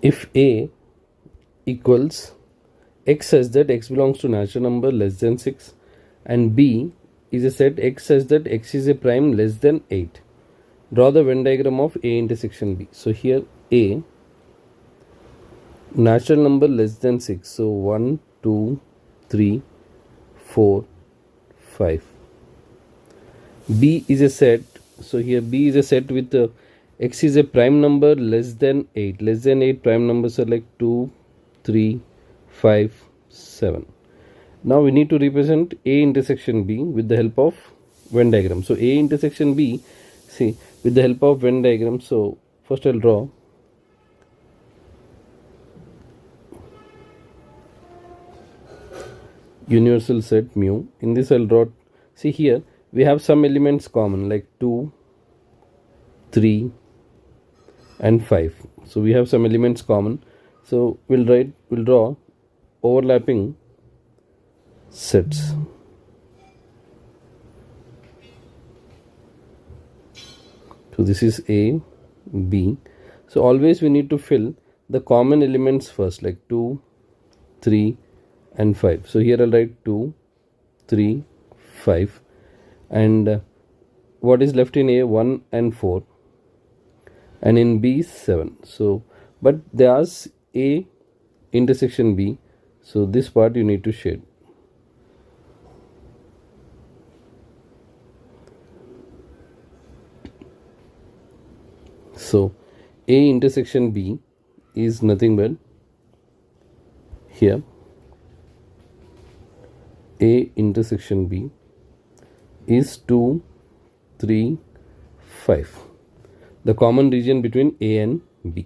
if A equals x such that x belongs to natural number less than 6 and B is a set x such that x is a prime less than 8. Draw the Venn diagram of A intersection B. So here A, natural number less than 6. So 1, 2, 3, 4, 5. B is a set. So here B is a set with x is a prime number less than 8. Less than 8 prime numbers are like 2, 3, 5, 7. Now we need to represent A intersection B with the help of Venn diagram. So A intersection B, see, with the help of Venn diagram. So first I'll draw universal set mu. In this I'll draw, see here we have some elements common like 2, 3 and 5. So we have some elements common. So we'll draw overlapping sets. So this is A, B. So always we need to fill the common elements first, like 2, 3 and 5. So here I'll write 2, 3, 5 and what is left in A, 1 and 4 and in B 7. So but there's A intersection B, so this part you need to shade. So A intersection B is nothing but here A intersection B is 2, 3, 5, the common region between A and B.